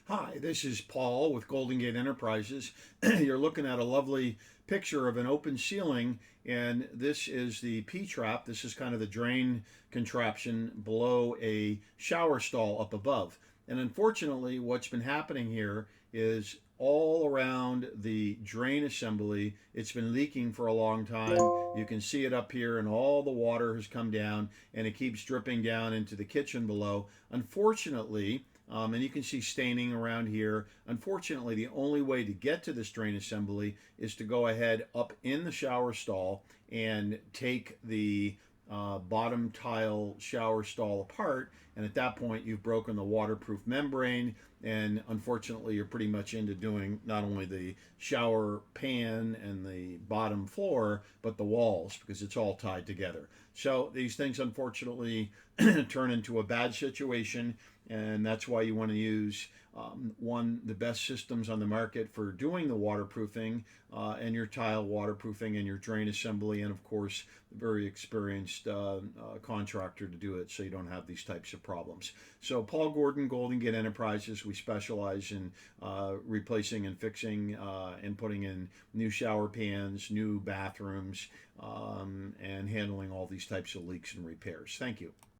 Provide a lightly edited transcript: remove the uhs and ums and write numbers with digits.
Hi, this is Paul with Golden Gate Enterprises. You're looking at a lovely picture of an open ceiling, and this is the P-trap. This is kind of the drain contraption below a shower stall up above. And unfortunately, what's been happening here is all around the drain assembly, it's been leaking for a long time. You can see it up here, and all the water has come down, and it keeps dripping down into the kitchen below. Unfortunately, and you can see staining around here. Unfortunately, the only way to get to this drain assembly is to go ahead up in the shower stall and take the bottom tile shower stall apart. And at that point, you've broken the waterproof membrane. And unfortunately, you're pretty much into doing not only the shower pan and the bottom floor, but the walls, because it's all tied together. So these things, unfortunately, turn into a bad situation. And that's why you want to use the best systems on the market for doing the waterproofing and your tile waterproofing and your drain assembly, and of course, a very experienced contractor to do it, so you don't have these types of problems. So, Paul Gordon, Golden Gate Enterprises, we specialize in replacing and fixing and putting in new shower pans, new bathrooms, and handling all these types of leaks and repairs. Thank you.